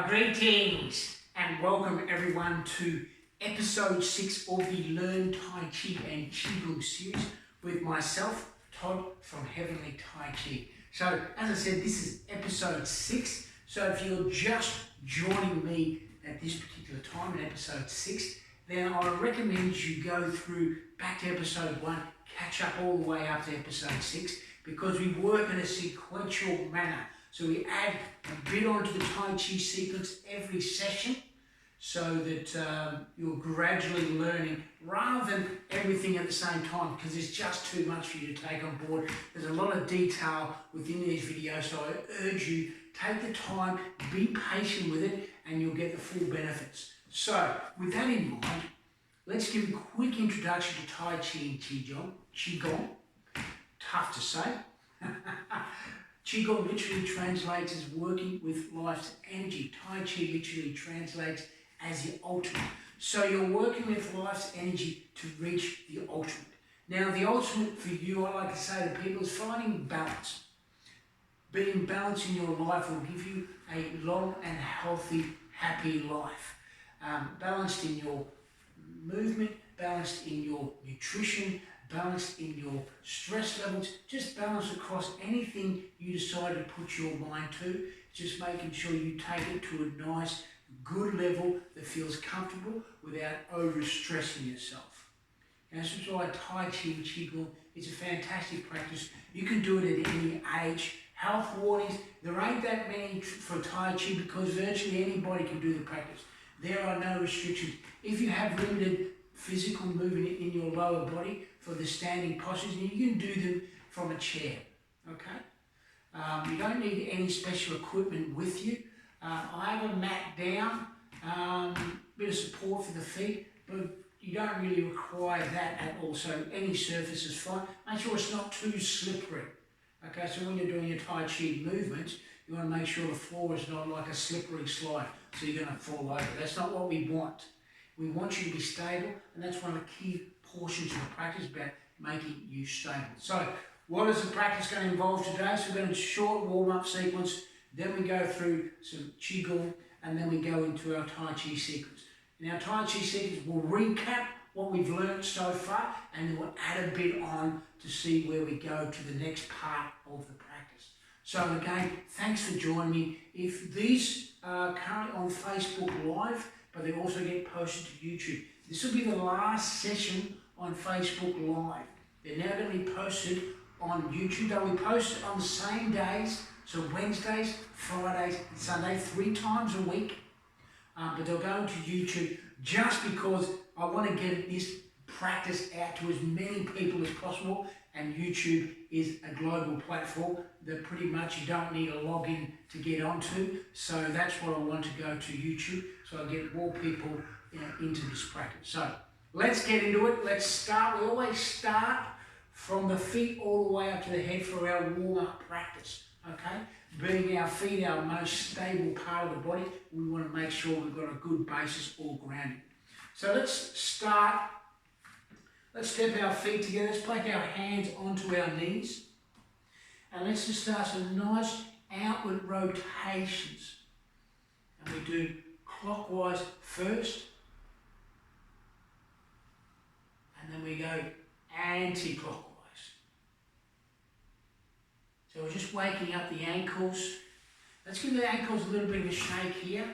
Greetings and welcome everyone to episode 6 of the Learn Tai Chi and Qigong series with myself, Todd from Heevanlee Tai Chi. So as I said, this is episode 6. So if you're just joining me at this particular time in episode 6, then I recommend you go through back to episode 1, catch up all the way up to episode 6, because we work in a sequential manner. So we add a bit onto the Tai Chi sequence every session so that you're gradually learning rather than everything at the same time, because it's just too much for you to take on board. There's a lot of detail within these videos, so I urge you, take the time, be patient with it, and you'll get the full benefits. So with that in mind, let's give a quick introduction to Tai Chi and Qigong. Tough to say. Qigong literally translates as working with life's energy. Tai Chi literally translates as the ultimate. So you're working with life's energy to reach the ultimate. Now the ultimate for you, I like to say to people, is finding balance. Being balanced in your life will give you a long and healthy, happy life. Balanced in your movement, balanced in your nutrition, balanced in your stress levels, just balanced across anything you decide to put your mind to, just making sure you take it to a nice, good level that feels comfortable without over-stressing yourself. And this is why Tai Chi and Qigong is a fantastic practice. You can do it at any age. Health warnings, there ain't that many for Tai Chi because virtually anybody can do the practice. There are no restrictions. If you have limited physical movement in your lower body for the standing postures, and you can do them from a chair, okay? You don't need any special equipment with you. I have a mat down, bit of support for the feet, but you don't really require that at all, so any surface is fine. Make sure it's not too slippery, okay? So when you're doing your Tai Chi movements, you want to make sure the floor is not like a slippery slide, so you're going to fall over. That's not what we want. We want you to be stable, and that's one of the key portions of the practice, about making you stable. So what is the practice going to involve today? So we're going to do a short warm-up sequence, then we go through some Qigong, and then we go into our Tai Chi sequence. In our Tai Chi sequence, we'll recap what we've learned so far, and then we'll add a bit on to see where we go to the next part of the practice. So again, thanks for joining me. If these are currently on Facebook Live, but they also get posted to YouTube. This will be the last session on Facebook Live. They're now going to be posted on YouTube. They'll be posted on the same days, so Wednesdays, Fridays, and Sunday, 3 times a week. But they'll go into YouTube just because I want to get this practice out to as many people as possible, and YouTube is a global platform that pretty much you don't need a login to get onto, so that's what I want to go to YouTube, so I get more people into this practice. So let's get into it. Let's start. We always start from the feet all the way up to the head for our warm-up practice, okay? Being our feet our most stable part of the body, we want to make sure we've got a good basis all grounded. So let's start. Let's step our feet together. Let's place our hands onto our knees. And let's just start some nice outward rotations. And we do clockwise first. And then we go anti-clockwise. So we're just waking up the ankles. Let's give the ankles a little bit of a shake here.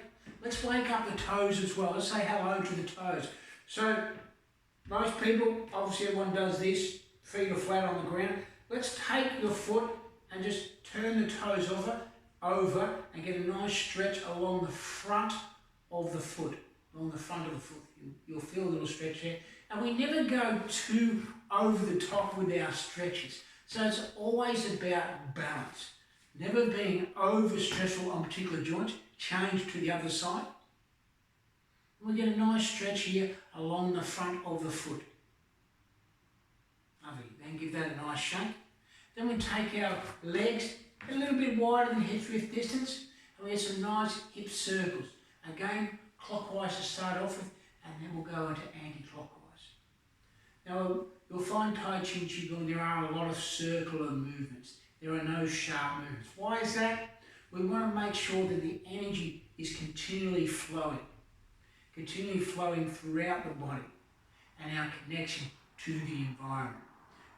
Let's wake up the toes as well. Let's say hello to the toes. So most people, obviously everyone does this, feet are flat on the ground. Let's take your foot and just turn the toes over and get a nice stretch along the front of the foot, You'll feel a little stretch here. And we never go too over the top with our stretches. So it's always about balance. Never being over stressful on particular joints. Change to the other side. We get a nice stretch here along the front of the foot. Lovely. Then give that a nice shake. Then we take our legs a little bit wider than hip width distance, and we get some nice hip circles. Again, clockwise to start off with, and then we'll go into anti-clockwise. Now, you'll find Tai Chi and Qigong, there are a lot of circular movements. There are no sharp movements. Why is that? We want to make sure that the energy is continually flowing throughout the body and our connection to the environment.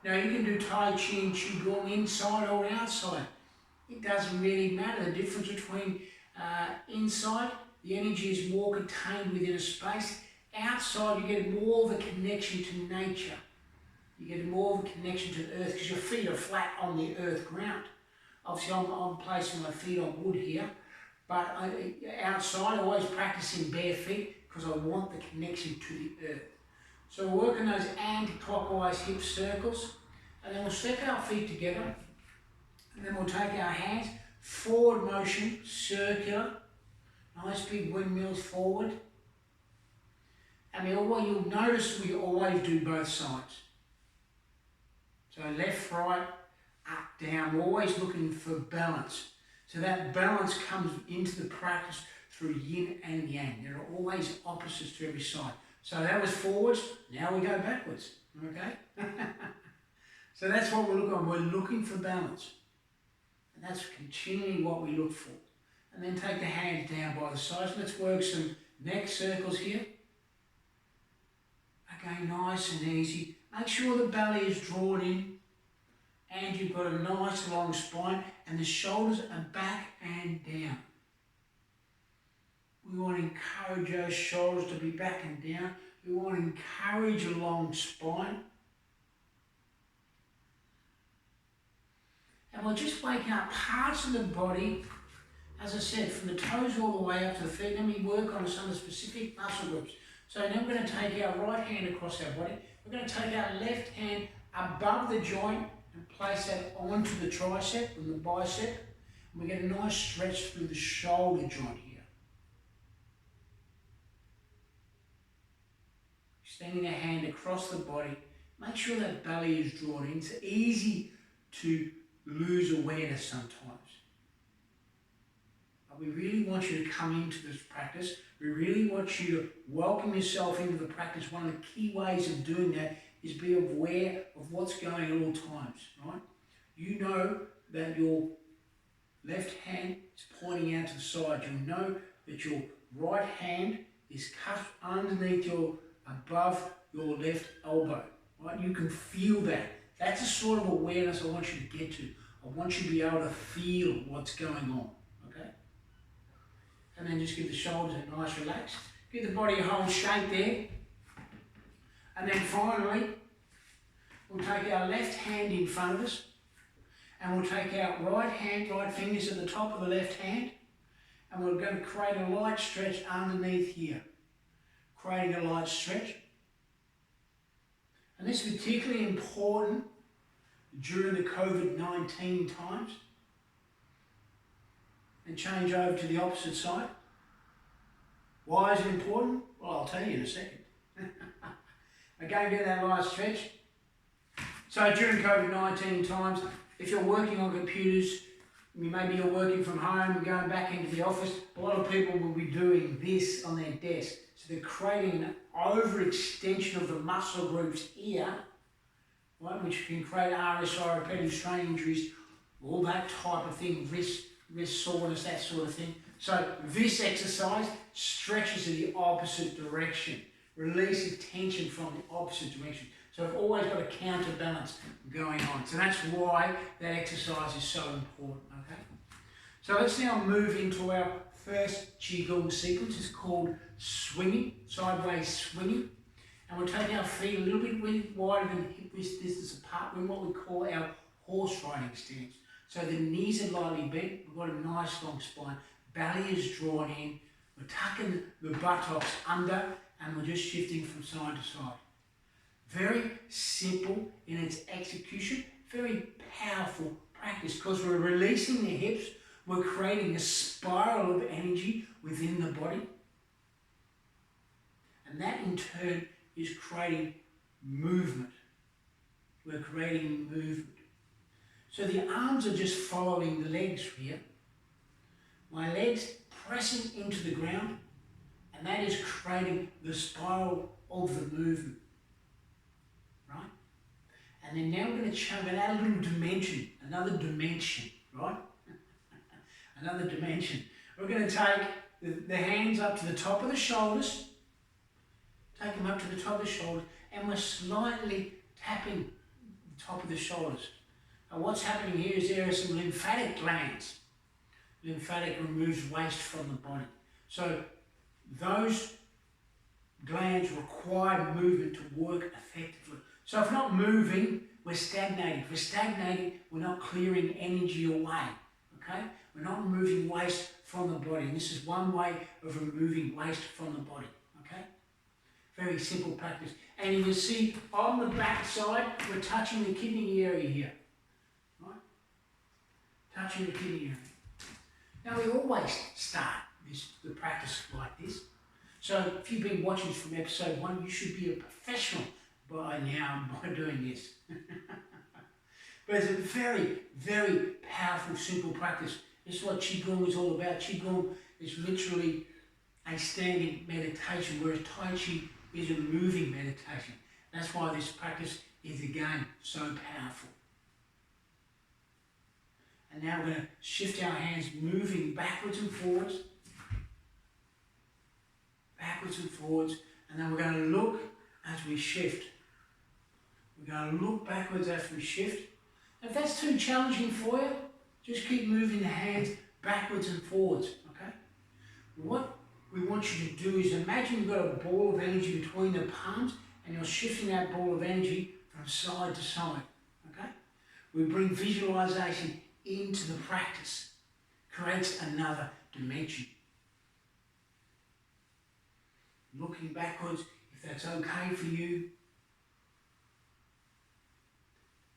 Now you can do Tai Chi and Qigong inside or outside. It doesn't really matter. The difference between inside, the energy is more contained within a space. Outside, you get more of a connection to nature. You get more of a connection to the earth because your feet are flat on the earth ground. Obviously, I'm placing my feet on wood here, but outside, I always practice in bare feet because I want the connection to the earth. So we're working those anti-clockwise hip circles, and then we'll step our feet together, and then we'll take our hands, forward motion, circular, nice big windmills forward. And you'll notice we always do both sides. So left, right, up, down, we're always looking for balance. So that balance comes into the practice through yin and yang. There are always opposites to every side. So that was forwards, now we go backwards, okay? So that's what we're looking for. We're looking for balance. And that's continually what we look for. And then take the hands down by the sides. Let's work some neck circles here. Okay, nice and easy. Make sure the belly is drawn in and you've got a nice long spine and the shoulders are back and down. We want to encourage those shoulders to be back and down. We want to encourage a long spine. And we're just waking up parts of the body, as I said, from the toes all the way up to the feet. Then we work on some of the specific muscle groups. So now we're going to take our right hand across our body. We're going to take our left hand above the joint and place that onto the tricep and the bicep. And we get a nice stretch through the shoulder joint here. Extending our hand across the body. Make sure that belly is drawn in. It's easy to lose awareness sometimes. But we really want you to come into this practice. We really want you to welcome yourself into the practice. One of the key ways of doing that is be aware of what's going on at all times, right? You know that your left hand is pointing out to the side. You know that your right hand is cupped underneath above your left elbow, right? You can feel that. That's the sort of awareness I want you to get to. I want you to be able to feel what's going on, okay? And then just give the shoulders a nice relax. Give the body a whole shake there. And then finally, we'll take our left hand in front of us and we'll take our right fingers at the top of the left hand and we're going to create a light stretch underneath here. Creating a light stretch. And this is particularly important during the COVID-19 times. And change over to the opposite side. Why is it important? Well, I'll tell you in a second. Again, get that light stretch. So during COVID-19 times, if you're working on computers, maybe you're working from home and going back into the office, a lot of people will be doing this on their desk. So they're creating an overextension of the muscle groups here, right, which can create RSI, repetitive strain injuries, all that type of thing, wrist soreness, that sort of thing. So this exercise stretches in the opposite direction, releasing tension from the opposite direction. So I've always got a counterbalance going on. So that's why that exercise is so important, okay? So let's now move into our first Qigong sequence. It's called swinging, sideways swinging. And we'll take our feet a little bit wider than hip width distance apart. We're in what we call our horse riding stance. So the knees are lightly bent. We've got a nice long spine. Belly is drawn in. We're tucking the buttocks under and we're just shifting from side to side. Very simple in its execution. Very powerful practice because we're releasing the hips. We're creating a spiral of energy within the body. And that in turn is creating movement. We're creating movement. So the arms are just following the legs here. My legs pressing into the ground, and that is creating the spiral of the movement. Right? And then now we're going to add a little dimension, another dimension, right? another dimension. We're going to take the hands up to the top of the shoulders, take them up to the top of the shoulders, and we're slightly tapping the top of the shoulders. Now what's happening here is there are some lymphatic glands. Lymphatic removes waste from the body. So those glands require movement to work effectively. So if we're not moving, we're stagnating. If we're stagnating, we're not clearing energy away. Okay? We're not removing waste from the body. And this is one way of removing waste from the body. Okay? Very simple practice. And you can see on the back side, we're touching the kidney area here. Right? Touching the kidney area. Now we always start the practice like this. So if you've been watching from episode 1, you should be a professional by now by doing this. But it's a very, very powerful, simple practice. This is what Qigong is all about. Qigong is literally a standing meditation, whereas Tai Chi is a moving meditation. That's why this practice is, again, so powerful. And now we're going to shift our hands, moving backwards and forwards. Backwards and forwards. And then we're going to look as we shift. We're going to look backwards as we shift. If that's too challenging for you, just keep moving the hands backwards and forwards, okay? What we want you to do is imagine you've got a ball of energy between the palms and you're shifting that ball of energy from side to side, okay? We bring visualization into the practice, creates another dimension. Looking backwards, if that's okay for you,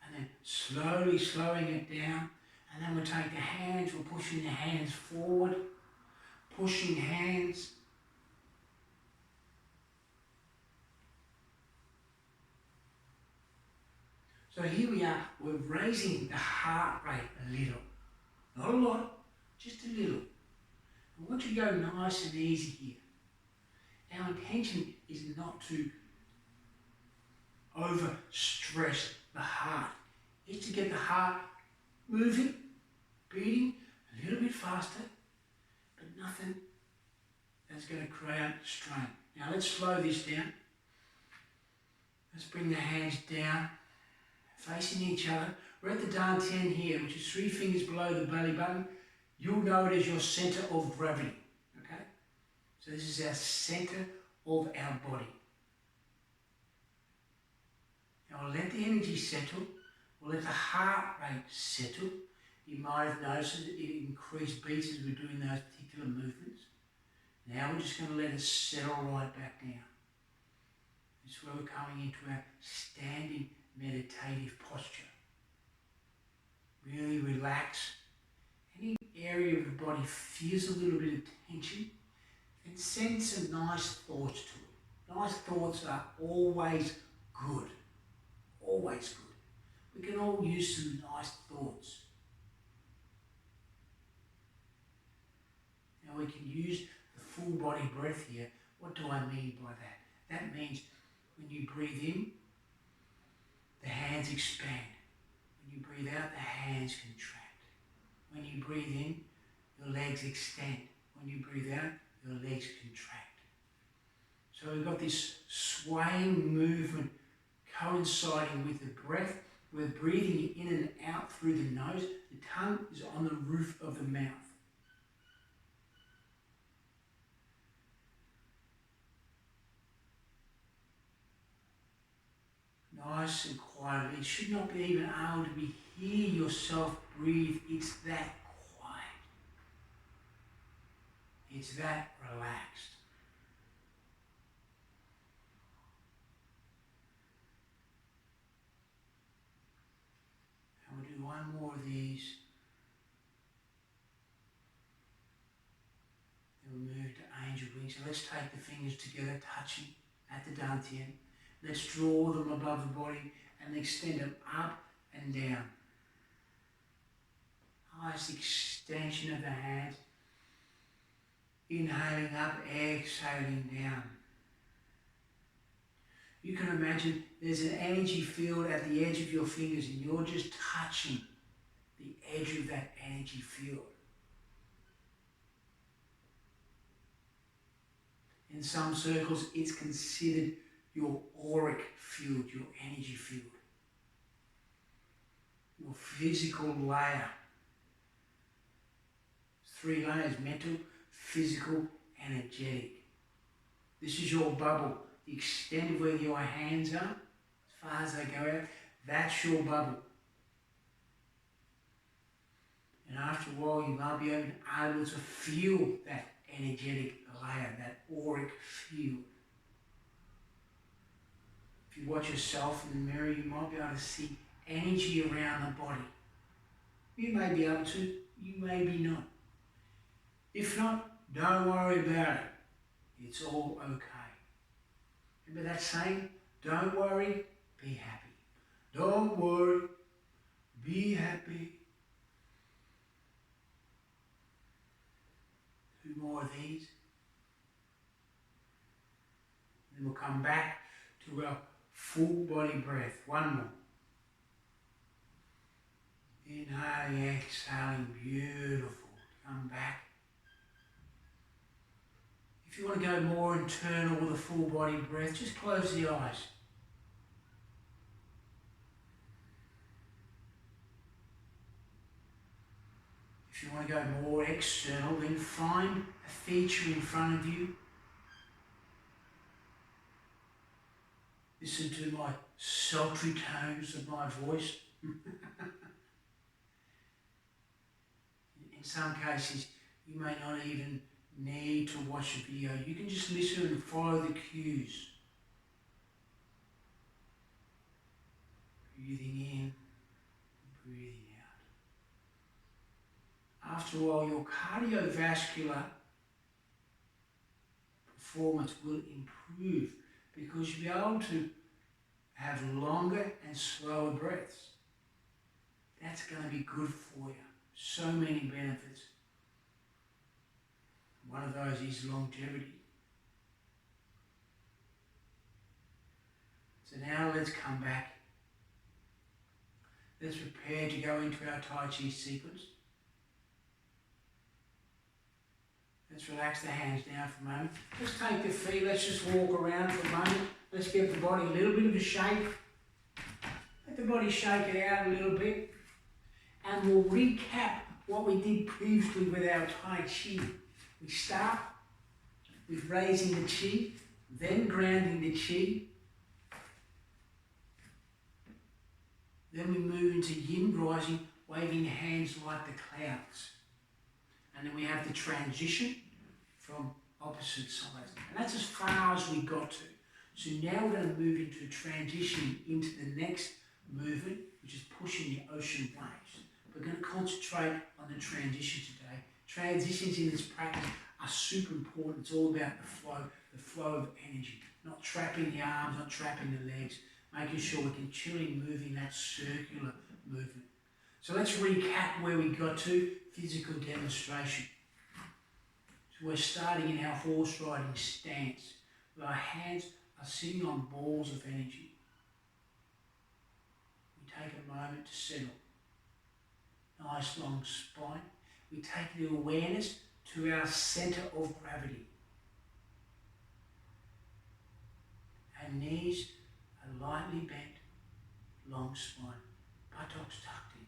and then slowly slowing it down, and then we'll take the hands, we're pushing the hands forward, pushing hands. So here we are, we're raising the heart rate a little. Not a lot, just a little. I want you to go nice and easy here. Our intention is not to overstress the heart. It's to get the heart moving, beating a little bit faster, but nothing that's going to create strain. Now let's slow this down. Let's bring the hands down, facing each other. We're at the dantian here, which is 3 fingers below the belly button. You'll know it as your center of gravity. Okay? So this is our center of our body. Now we'll let the energy settle. We'll let the heart rate settle. You might have noticed that it increased beats as we're doing those particular movements. Now we're just going to let it settle right back down. This is where we're coming into our standing meditative posture. Really relax. Any area of the body feels a little bit of tension, and send some nice thoughts to it. Nice thoughts are always good. Always good. We can all use some nice thoughts. Now we can use the full body breath here. What do I mean by that? That means when you breathe in, the hands expand. When you breathe out, the hands contract. When you breathe in, your legs extend. When you breathe out, your legs contract. So we've got this swaying movement coinciding with the breath. We're breathing in and out through the nose. The tongue is on the roof of the mouth. Nice and quiet. It should not be even able to be hear yourself breathe. It's that quiet. It's that relaxed. And we'll do one more of these. Then we'll move to angel wings. So let's take the fingers together, touching at the dantian. Let's draw them above the body and extend them up and down. Nice extension of the hands. Inhaling up, exhaling down. You can imagine there's an energy field at the edge of your fingers and you're just touching the edge of that energy field. In some circles, it's considered your auric field, your energy field, your physical layer. 3 layers: mental, physical, energetic. This is your bubble. The extent of where your hands are, as far as they go out, that's your bubble. And after a while, you might be able to feel that energetic layer, that auric field. If you watch yourself in the mirror, you might be able to see energy around the body. You may be able to, you may be not. If not, don't worry about it. It's all okay. Remember that saying? Don't worry, be happy. Don't worry, be happy. 2 more of these. Then we'll come back to our full body breath. 1 more. Inhaling, exhaling, beautiful. Come back. If you want to go more internal with a full body breath, just close the eyes. If you want to go more external, then find a feature in front of you. Listen to my sultry tones of my voice. In some cases, you may not even need to watch a video. You can just listen and follow the cues. Breathing in, breathing out. After a while, your cardiovascular performance will improve because you'll be able to have longer and slower breaths. That's going to be good for you. So many benefits. One of those is longevity. So now let's come back. Let's prepare to go into our Tai Chi sequence. Let's relax the hands down for a moment. Let's take the feet, let's just walk around for a moment. Let's give the body a little bit of a shake. Let the body shake it out a little bit. And we'll recap what we did previously with our Tai Chi. We start with raising the chi, then grounding the chi. Then we move into yin rising, waving your hands like the clouds. And then we have the transition from opposite sides. And that's as far as we got to. So now we're going to move into a transition into the next movement, which is pushing the ocean waves. We're going to concentrate on the transition today. Transitions in this practice are super important. It's all about the flow of energy. Not trapping the arms, not trapping the legs, making sure we're continually moving that circular movement. So let's recap where we got to, physical demonstration. So we're starting in our horse riding stance, where our hands are sitting on balls of energy. We take a moment to settle. Nice long spine. We take the awareness to our centre of gravity. Our knees are lightly bent, long spine, buttocks tucked in.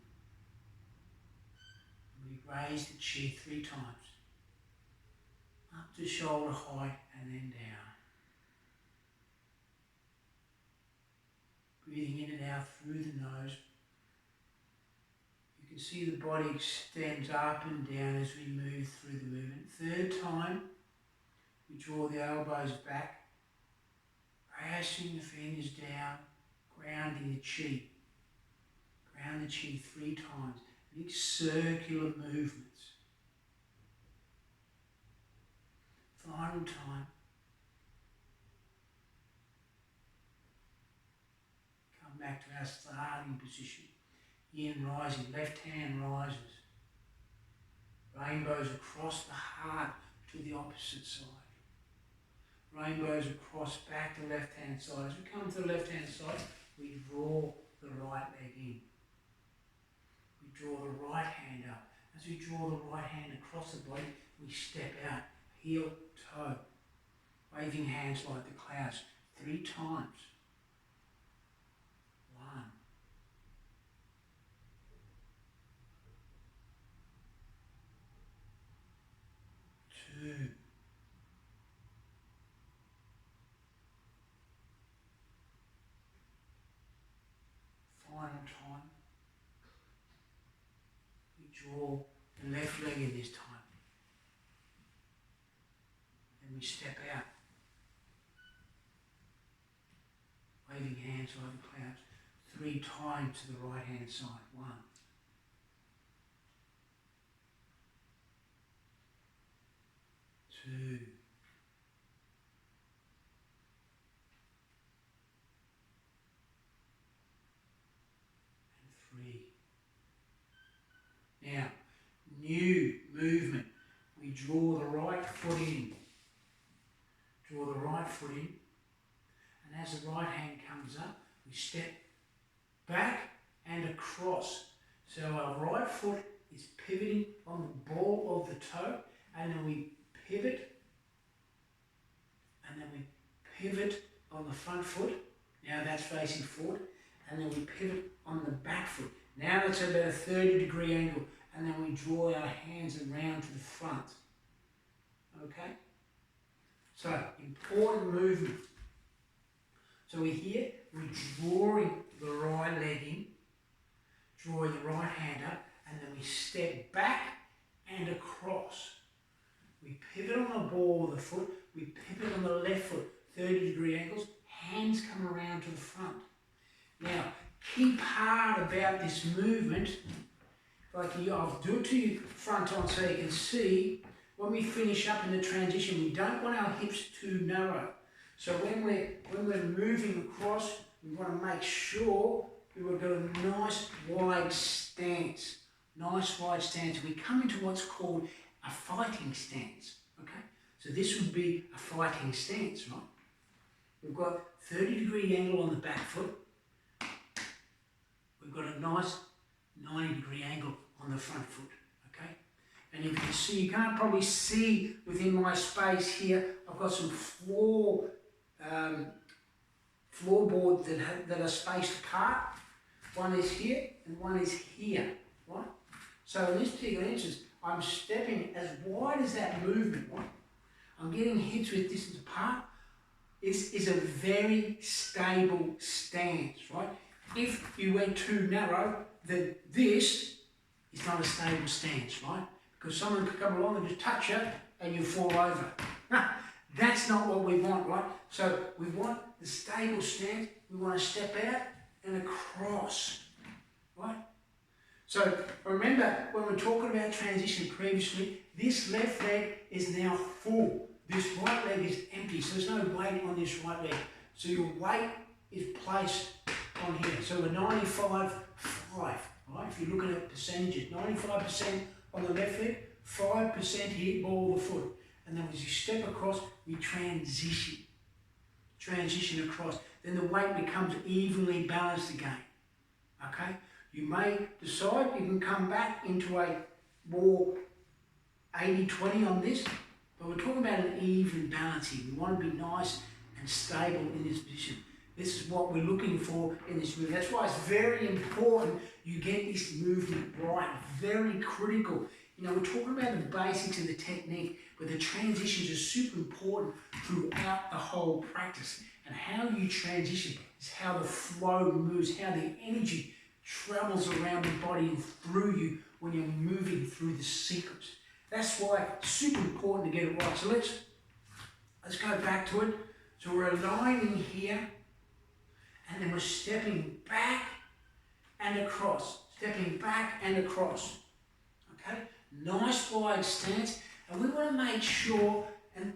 We raise the chi 3 times, up to shoulder height and then down. Breathing in and out through the nose. You can see the body extends up and down as we move through the movement. 3rd time, we draw the elbows back, pressing the fingers down, grounding the chi. Ground the chi 3 times. Big circular movements. Final time. Come back to our starting position. Yin rising, left hand rises. Rainbows across the heart to the opposite side. Rainbows across back to left hand side. As we come to the left hand side, we draw the right leg in. We draw the right hand up. As we draw the right hand across the body, we step out, heel, toe. Waving hands like the clouds 3 times. 1, 2, final time. We draw the left leg in this time. Then we step out. Waving hands over the clouds 3 times to the right hand side. 1, 2, and 3. Now, new movement. We draw the right foot in. Draw the right foot in. And as the right hand comes up, we step back and across. So our right foot is pivoting on the ball of the toe, and then we pivot, and then we pivot on the front foot. Now that's facing forward, and then we pivot on the back foot. Now that's about a 30-degree angle, and then we draw our hands around to the front. Okay? So, important movement. So we're here, we're drawing the right leg in, drawing the right hand up, and then we step back and across. We pivot on the ball of the foot, we pivot on the left foot, 30-degree angles, hands come around to the front. Now, key part about this movement, I'll do it to you front on so you can see, when we finish up in the transition, we don't want our hips too narrow. So when we're moving across, we want to make sure we've got a nice wide stance. Nice wide stance. We come into what's called a fighting stance. Okay? So this would be a fighting stance, right? We've got 30-degree angle on the back foot. We've got a nice 90-degree angle on the front foot. Okay? And you can see, you can't probably see within my space here, I've got some floorboards that are spaced apart. One is here and one is here, right? So in this particular instance, I'm stepping as wide as that movement, right? I'm getting hips with distance apart. This is a very stable stance, right? If you went too narrow, then this is not a stable stance, right? Because someone could come along and just touch you and you fall over. That's not what we want, right? So we want the stable stance. We want to step out and across, right? So remember, when we're talking about transition previously, this left leg is now full. This right leg is empty, so there's no weight on this right leg. So your weight is placed on here. So we're 95-5, right? If you're looking at percentages, 95% on the left leg, 5% here, ball of the foot. And then as you step across, we transition across. Then the weight becomes evenly balanced again, okay? You may decide you can come back into a more 80-20 on this, but we're talking about an even balance here. We want to be nice and stable in this position. This is what we're looking for in this movement. That's why it's very important you get this movement right, very critical. You know, we're talking about the basics of the technique, but the transitions are super important throughout the whole practice. And how you transition is how the flow moves, how the energy travels around the body and through you when you're moving through the sequence. That's why it's super important to get it right. So let's go back to it. So we're aligning here, and then we're stepping back and across, stepping back and across. Okay? Nice wide stance, and we want to make sure, that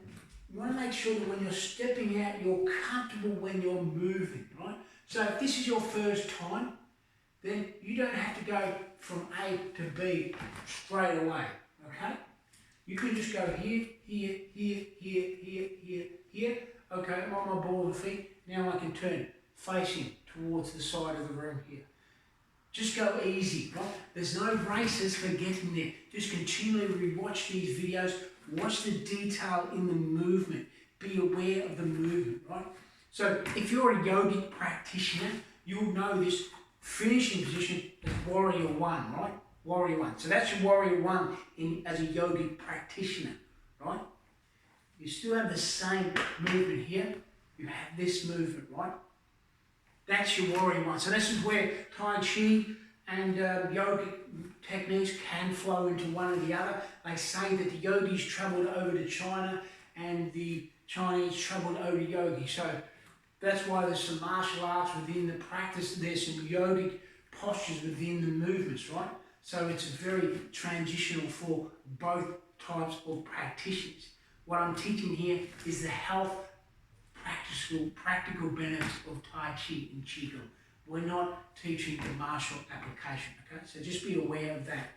when you're stepping out, you're comfortable when you're moving, right? So if this is your first time, then you don't have to go from A to B straight away, okay? You can just go here, here, here, here, here, here, here. Okay, I'm on my ball of the feet. Now I can turn facing towards the side of the room here. Just go easy, right? There's no races for getting there. Just continually watch these videos, watch the detail in the movement. be aware of the movement, right? So if you're a yogic practitioner, you'll know this finishing position as warrior one, right? Warrior one. So that's your warrior one as a yogic practitioner, right? You still have the same movement here. You have this movement, right? That's your warrior one. So this is where Tai Chi and yogic techniques can flow into one or the other. They say that the yogis travelled over to China and the Chinese travelled over to yogi. So that's why there's some martial arts within the practice. There's some yogic postures within the movements, right? So it's very transitional for both types of practitioners. What I'm teaching here is the health practical benefits of Tai Chi and Qigong. We're not teaching the martial application, okay? So just be aware of that.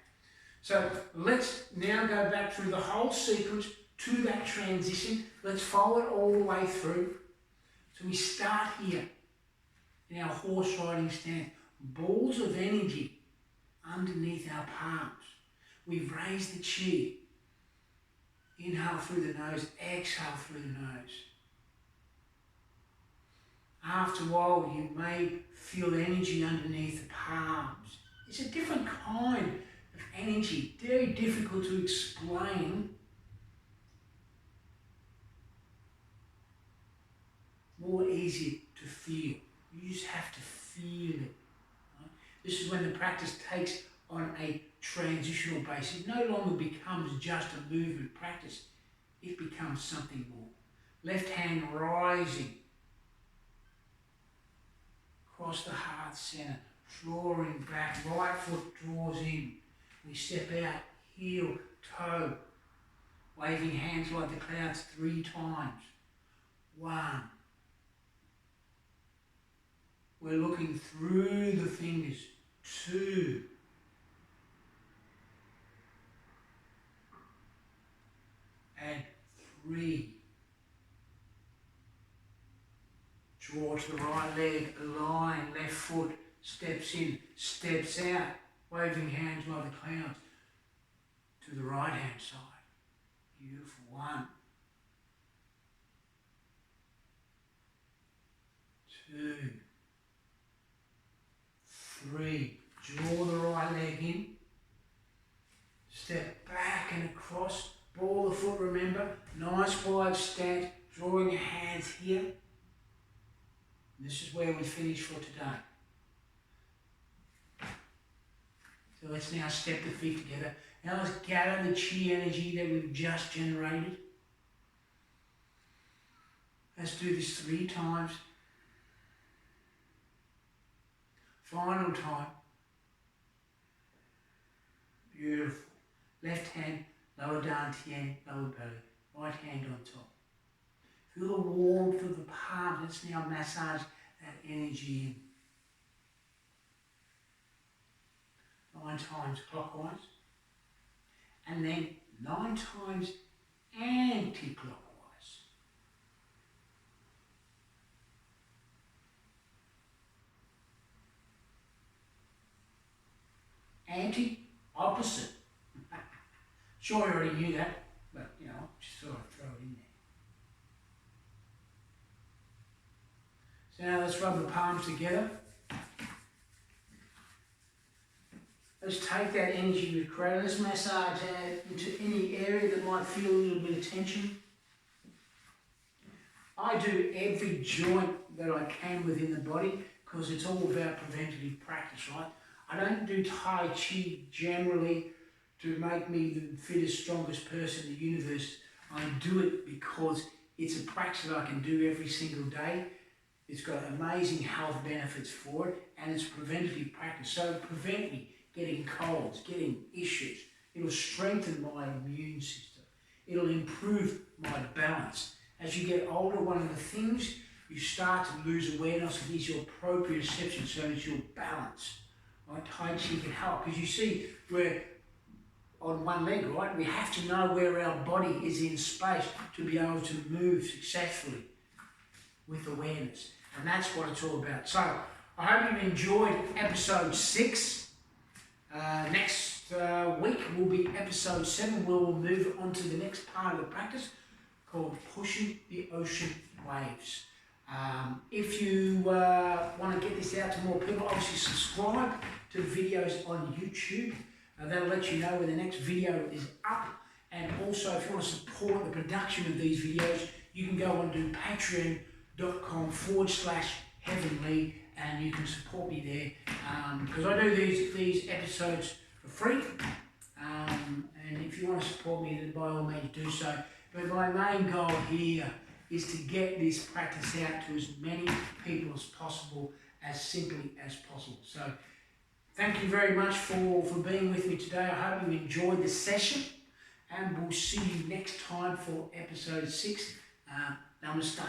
So let's now go back through the whole sequence to that transition. Let's follow it all the way through. So we start here in our horse riding stance. Balls of energy underneath our palms. We've raised the chi. Inhale through the nose, exhale through the nose. After a while, you may feel energy underneath the palms. It's a different kind of energy, very difficult to explain. More easy to feel. You just have to feel it. Right? This is when the practice takes on a transitional basis. It no longer becomes just a movement practice. It becomes something more. Left hand rising across the heart center, drawing back, right foot draws in. We step out, heel, toe, waving hands like the clouds 3 times. 1. We're looking through the fingers. 2. And 3. Draw to the right leg, align, left foot, steps in, steps out, waving hands like the clouds to the right hand side. Beautiful. 1. 2. 3. Draw the right leg in, step back and across, ball the foot, remember, nice wide stance, drawing your hands here. This is where we finish for today. So let's now step the feet together. Now let's gather the chi energy that we've just generated. Let's do this 3 times. Final time. Beautiful. Left hand, lower dantian, lower belly. Right hand on top. Feel the warmth of the palms. Let's now massage that energy in. 9 times clockwise. And then 9 times anti-clockwise. Anti-opposite. Sure, you already knew that, but you know, just sort of throw it in there. So now let's rub the palms together. Let's take that energy we've created. Let's massage that into any area that might feel a little bit of tension. I do every joint that I can within the body because it's all about preventative practice, right? I don't do Tai Chi generally to make me the fittest, strongest person in the universe. I do it because it's a practice that I can do every single day. It's got amazing health benefits for it, and it's preventative practice. So it'll prevent me getting colds, getting issues. It'll strengthen my immune system. It'll improve my balance. As you get older, one of the things you start to lose awareness of is your proprioception, so that your balance. Right? Tai Chi can help, because you see we're on one leg, right? We have to know where our body is in space to be able to move successfully with awareness. And that's what it's all about. So I hope you've enjoyed episode 6. Next week will be episode 7, where we'll move on to the next part of the practice called Pushing the Ocean Waves. If you want to get this out to more people, obviously subscribe to the videos on YouTube. That'll let you know when the next video is up. And also, if you want to support the production of these videos, you can go on to patreon.com/Heevanlee and you can support me there. Because I do these episodes for free. And if you want to support me, then by all means do so. But my main goal here is to get this practice out to as many people as possible, as simply as possible. So thank you very much for being with me today. I hope you enjoyed the session, and we'll see you next time for episode 6. Namaste.